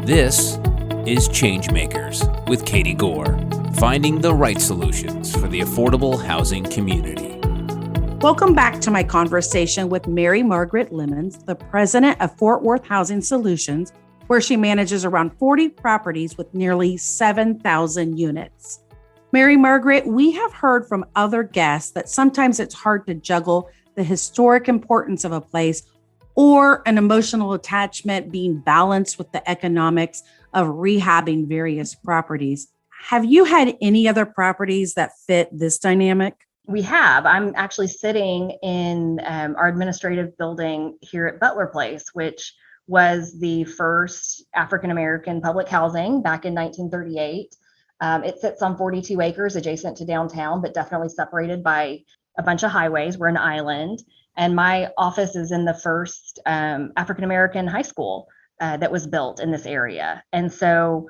This is ChangeMakers with Katie Gore, finding the right solutions for the affordable housing community. Welcome back to my conversation with Mary-Margaret Lemons, the president of Fort Worth Housing Solutions, where she manages around 40 properties with nearly 7,000 units. Mary-Margaret, we have heard from other guests that sometimes it's hard to juggle the historic importance of a place or an emotional attachment being balanced with the economics of rehabbing various properties. Have you had any other properties that fit this dynamic? We have. I'm actually sitting in our administrative building here at Butler Place, which was the first African-American public housing back in 1938. It sits on 42 acres adjacent to downtown, but definitely separated by a bunch of highways. We're an island. And my office is in the first African-American high school that was built in this area. And so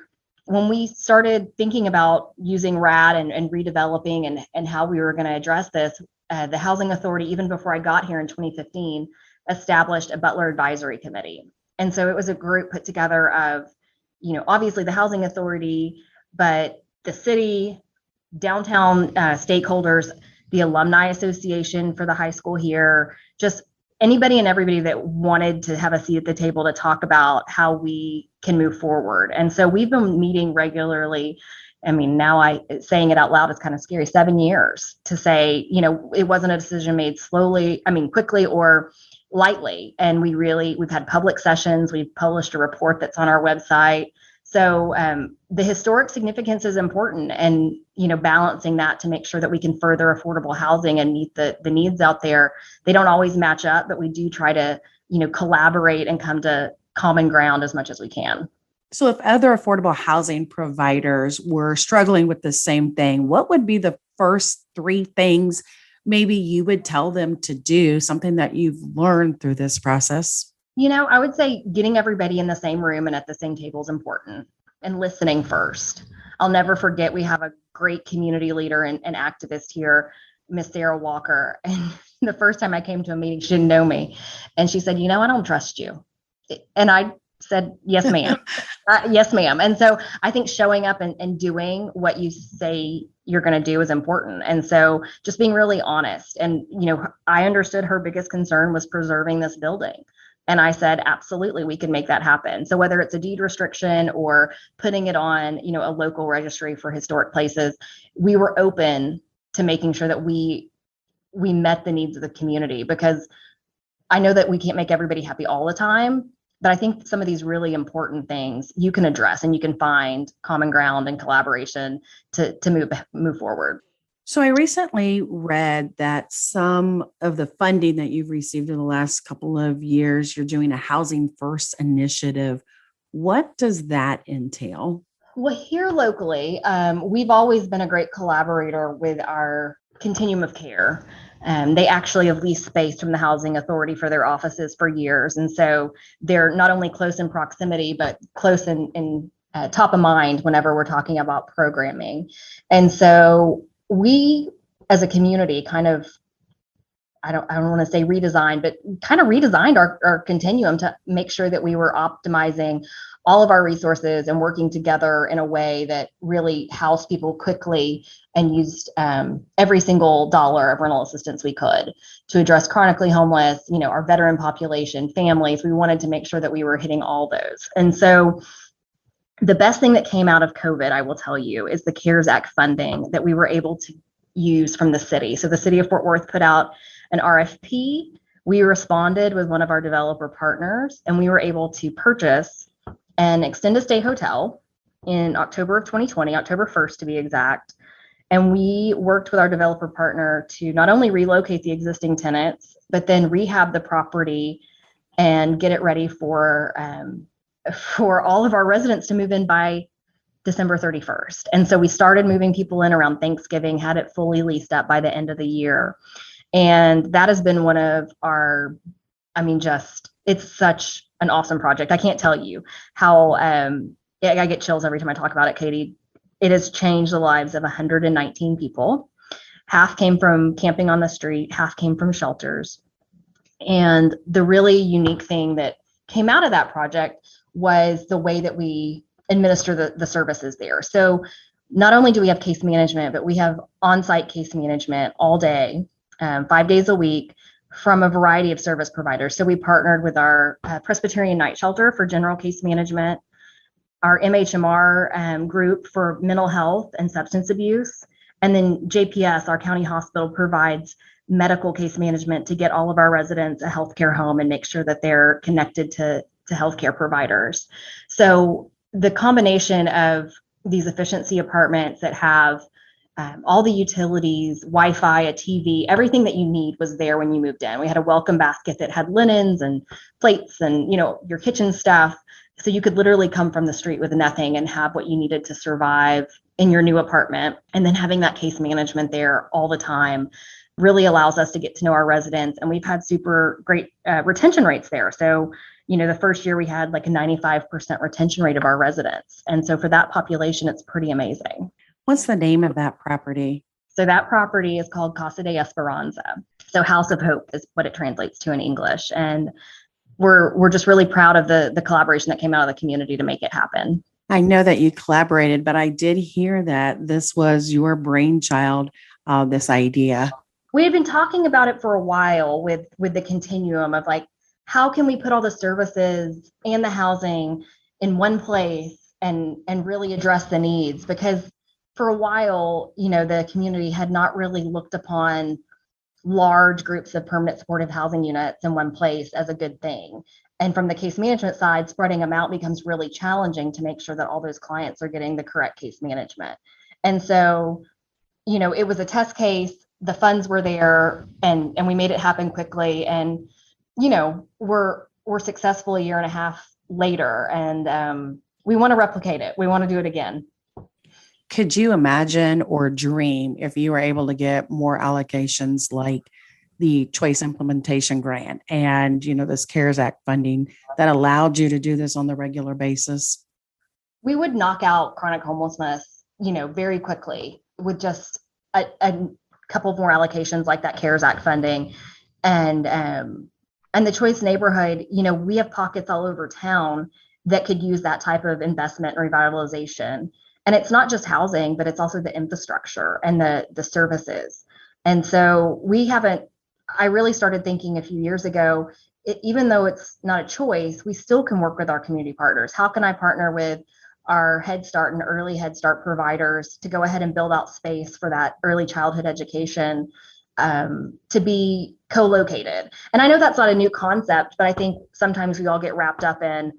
when we started thinking about using RAD and redeveloping and how we were going to address this, the Housing Authority, even before I got here in 2015, established a Butler Advisory Committee. And so it was a group put together of, obviously the Housing Authority, but the city, downtown stakeholders, the Alumni Association for the high school here, just anybody and everybody that wanted to have a seat at the table to talk about how we can move forward. And so we've been meeting regularly. I mean, now saying it out loud is kind of scary, 7 years to say, it wasn't a decision made quickly or lightly. And we've had public sessions. We've published a report that's on our website. So the historic significance is important, and balancing that to make sure that we can further affordable housing and meet the needs out there. They don't always match up, but we do try to collaborate and come to common ground as much as we can. So if other affordable housing providers were struggling with the same thing, what would be the first 3 things maybe you would tell them to do, something that you've learned through this process? I would say getting everybody in the same room and at the same table is important, and listening first. I'll never forget, we have a great community leader and activist here, Miss Sarah Walker. And the first time I came to a meeting, she didn't know me. And she said, I don't trust you. And I said, yes, ma'am. Yes, ma'am. And so I think showing up and doing what you say you're going to do is important. And so just being really honest. And, I understood her biggest concern was preserving this building. And I said, absolutely, we can make that happen. So whether it's a deed restriction or putting it on, a local registry for historic places, we were open to making sure that we met the needs of the community, because I know that we can't make everybody happy all the time, but I think some of these really important things you can address and you can find common ground and collaboration to move forward. So I recently read that some of the funding that you've received in the last couple of years, you're doing a Housing First initiative. What does that entail? Well, here locally, we've always been a great collaborator with our continuum of care. They actually have leased space from the Housing Authority for their offices for years. And so they're not only close in proximity, but close in top of mind whenever we're talking about programming. And so we, as a community, kind of, I don't want to say redesigned, but kind of redesigned our continuum to make sure that we were optimizing all of our resources and working together in a way that really housed people quickly and used every single dollar of rental assistance we could to address chronically homeless, our veteran population, families. We wanted to make sure that we were hitting all those. And so the best thing that came out of COVID, I will tell you, is the CARES Act funding that we were able to use from the city. So the city of Fort Worth put out an RFP. We responded with one of our developer partners, and we were able to purchase an extended stay hotel in October of 2020, October 1st to be exact. And we worked with our developer partner to not only relocate the existing tenants, but then rehab the property and get it ready for all of our residents to move in by December 31st. And so we started moving people in around Thanksgiving, had it fully leased up by the end of the year. And that has been one of our, it's such an awesome project. I can't tell you how, I get chills every time I talk about it, Katie. It has changed the lives of 119 people. Half came from camping on the street, half came from shelters. And the really unique thing that came out of that project was the way that we administer the services there. So not only do we have case management, but we have on-site case management all day, 5 days a week, from a variety of service providers. So we partnered with our Presbyterian Night Shelter for general case management, our MHMR group for mental health and substance abuse, and then JPS, our county hospital, provides medical case management to get all of our residents a healthcare home and make sure that they're connected to healthcare providers. So the combination of these efficiency apartments that have all the utilities, Wi-Fi, a TV, everything that you need was there when you moved in. We had a welcome basket that had linens and plates and, your kitchen stuff. So you could literally come from the street with nothing and have what you needed to survive in your new apartment. And then having that case management there all the time really allows us to get to know our residents. And we've had super great retention rates there. So, the first year we had like a 95% retention rate of our residents. And so for that population, it's pretty amazing. What's the name of that property? So that property is called Casa de Esperanza. So House of Hope is what it translates to in English. And we're just really proud of the collaboration that came out of the community to make it happen. I know that you collaborated, but I did hear that this was your brainchild, this idea. We had been talking about it for a while with the continuum of like, how can we put all the services and the housing in one place and really address the needs? Because for a while, the community had not really looked upon large groups of permanent supportive housing units in one place as a good thing. And from the case management side, spreading them out becomes really challenging to make sure that all those clients are getting the correct case management. And so, it was a test case, the funds were there, and we made it happen quickly. And, we're successful a year and a half later, and we want to replicate it. We want to do it again. Could you imagine or dream if you were able to get more allocations like the Choice Implementation Grant and, this CARES Act funding that allowed you to do this on the regular basis? We would knock out chronic homelessness, very quickly with just a couple more allocations like that CARES Act funding. And the Choice neighborhood, we have pockets all over town that could use that type of investment and revitalization. And it's not just housing, but it's also the infrastructure and the services. And so I really started thinking a few years ago, even though it's not a choice, we still can work with our community partners. How can I partner with our Head Start and early Head Start providers to go ahead and build out space for that early childhood education to be co-located? And I know that's not a new concept, but I think sometimes we all get wrapped up in,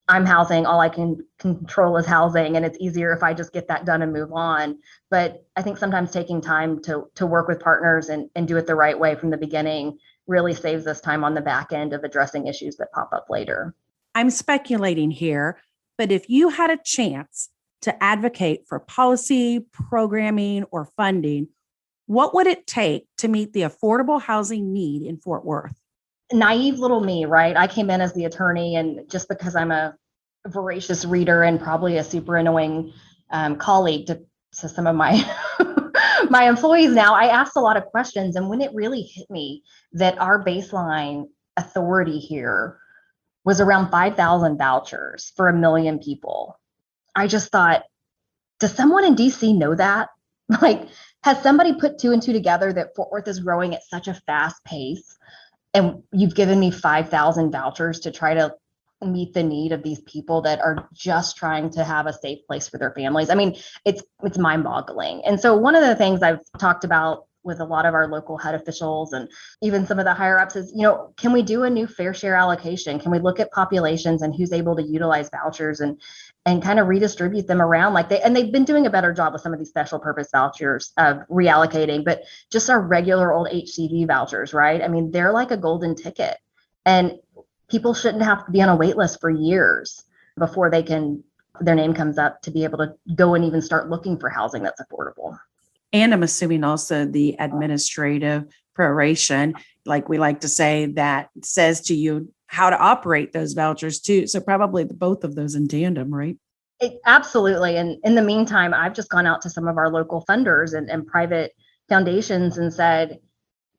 I'm housing, all I can control is housing, and it's easier if I just get that done and move on. But I think sometimes taking time to work with partners and do it the right way from the beginning really saves us time on the back end of addressing issues that pop up later. I'm speculating here, but if you had a chance to advocate for policy, programming, or funding, what would it take to meet the affordable housing need in Fort Worth? Naive little me, right? I came in as the attorney, and just because I'm a voracious reader and probably a super annoying colleague to some of my my employees now, I asked a lot of questions. And when it really hit me that our baseline authority here was around 5,000 vouchers for 1 million people, I just thought, does someone in DC know that? Like, has somebody put two and two together that Fort Worth is growing at such a fast pace? And you've given me 5,000 vouchers to try to meet the need of these people that are just trying to have a safe place for their families. I mean, it's mind-boggling. And so one of the things I've talked about with a lot of our local HUD officials and even some of the higher ups is, can we do a new fair share allocation? Can we look at populations and who's able to utilize vouchers and kind of redistribute them around they've been doing a better job with some of these special purpose vouchers of reallocating, but just our regular old HCV vouchers, right? I mean, they're like a golden ticket, and people shouldn't have to be on a wait list for years before their name comes up to be able to go and even start looking for housing that's affordable. And I'm assuming also the administrative proration, like we like to say, that says to you how to operate those vouchers too. So probably both of those in tandem, right? Absolutely. And in the meantime, I've just gone out to some of our local funders and private foundations and said,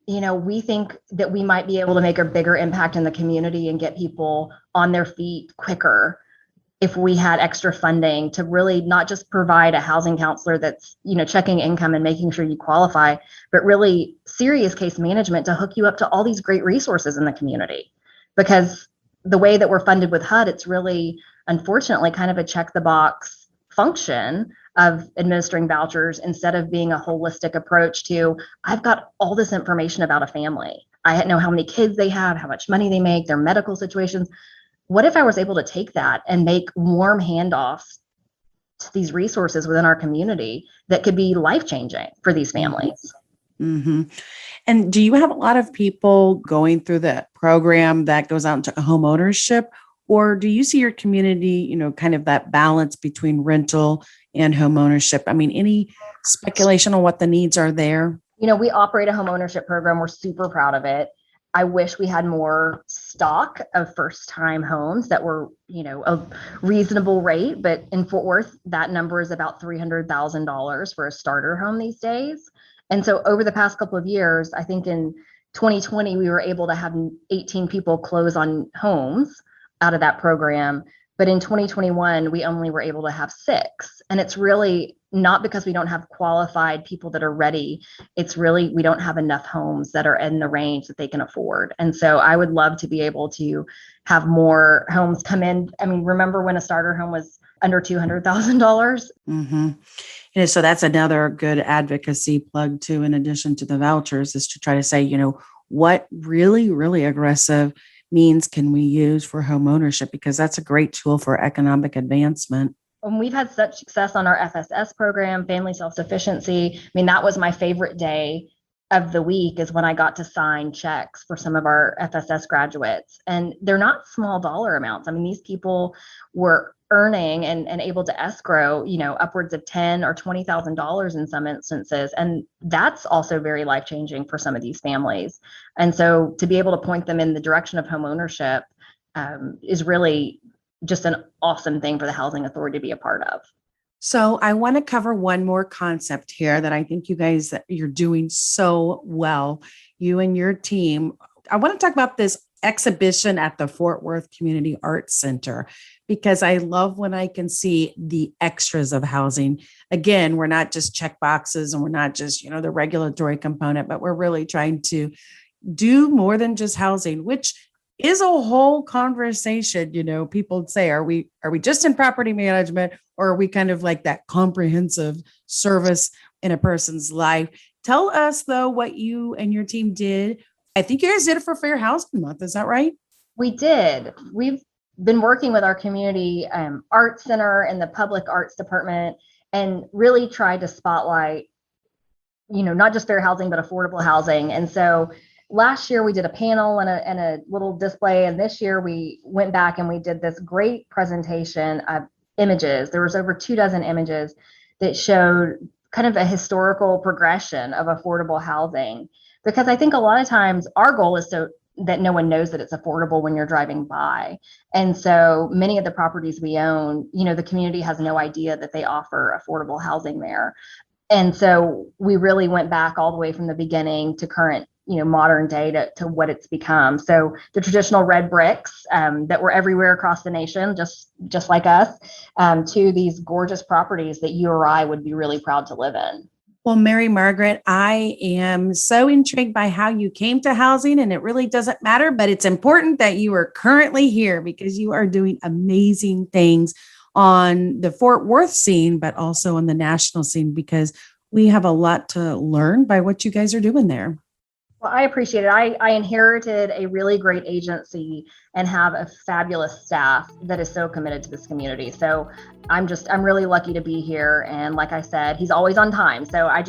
we think that we might be able to make a bigger impact in the community and get people on their feet quicker if we had extra funding to really not just provide a housing counselor that's, checking income and making sure you qualify, but really serious case management to hook you up to all these great resources in the community. Because the way that we're funded with HUD, it's really, unfortunately, kind of a check the box function of administering vouchers instead of being a holistic approach to, I've got all this information about a family. I know how many kids they have, how much money they make, their medical situations. What if I was able to take that and make warm handoffs to these resources within our community that could be life-changing for these families? Mm-hmm. And do you have a lot of people going through that program that goes out into home ownership? Or do you see your community, kind of that balance between rental and home ownership? I mean, any speculation on what the needs are there? We operate a home ownership program. We're super proud of it. I wish we had more stock of first-time homes that were, a reasonable rate. But in Fort Worth, that number is about $300,000 for a starter home these days. And so over the past couple of years, I think in 2020, we were able to have 18 people close on homes out of that program. But in 2021, we only were able to have 6. And it's really not because we don't have qualified people that are ready. It's really, we don't have enough homes that are in the range that they can afford. And so I would love to be able to have more homes come in. I mean, remember when a starter home was under $200,000? Mm-hmm. So that's another good advocacy plug too, in addition to the vouchers, is to try to say, what really, really aggressive means can we use for home ownership? Because that's a great tool for economic advancement. And we've had such success on our FSS program, family self-sufficiency. I mean, that was my favorite day of the week, is when I got to sign checks for some of our FSS graduates. And they're not small dollar amounts. I mean, these people were earning and able to escrow, upwards of $10,000 or $20,000 in some instances. And that's also very life-changing for some of these families. And so to be able to point them in the direction of home ownership is really just an awesome thing for the Housing Authority to be a part of. So I want to cover one more concept here that I think you guys, you're doing so well, you and your team. I want to talk about this exhibition at the Fort Worth Community Arts Center, because I love when I can see the extras of housing. Again, we're not just check boxes and we're not just, the regulatory component, but we're really trying to do more than just housing, which is a whole conversation. People say, are we just in property management, or are we kind of like that comprehensive service in a person's life? Tell us though what you and your team did. I think you guys did it for Fair Housing Month. Is that right? We did. We've been working with our community arts center and the public arts department, and really tried to spotlight, not just fair housing, but affordable housing. And so last year we did a panel and a little display. And this year we went back and we did this great presentation of images. There was over 24 images that showed kind of a historical progression of affordable housing. Because I think a lot of times our goal is so that no one knows that it's affordable when you're driving by. And so many of the properties we own, the community has no idea that they offer affordable housing there. And so we really went back all the way from the beginning to current, modern day to what it's become. So the traditional red bricks that were everywhere across the nation, just like us, to these gorgeous properties that you or I would be really proud to live in. Well, Mary-Margaret, I am so intrigued by how you came to housing, and it really doesn't matter, but it's important that you are currently here because you are doing amazing things on the Fort Worth scene, but also on the national scene, because we have a lot to learn by what you guys are doing there. Well, I appreciate it. I inherited a really great agency and have a fabulous staff that is so committed to this community. So I'm really lucky to be here. And like I said, he's always on time. So I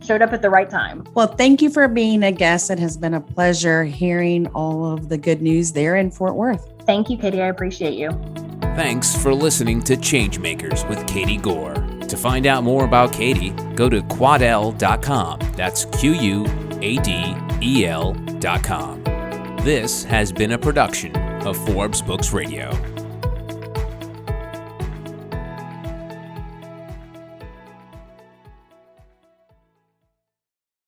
showed up at the right time. Well, thank you for being a guest. It has been a pleasure hearing all of the good news there in Fort Worth. Thank you, Katie. I appreciate you. Thanks for listening to ChangeMakers with Katie Gore. To find out more about Katie, go to quadel.com. That's QUADEL.com. This has been a production of Forbes Books Radio.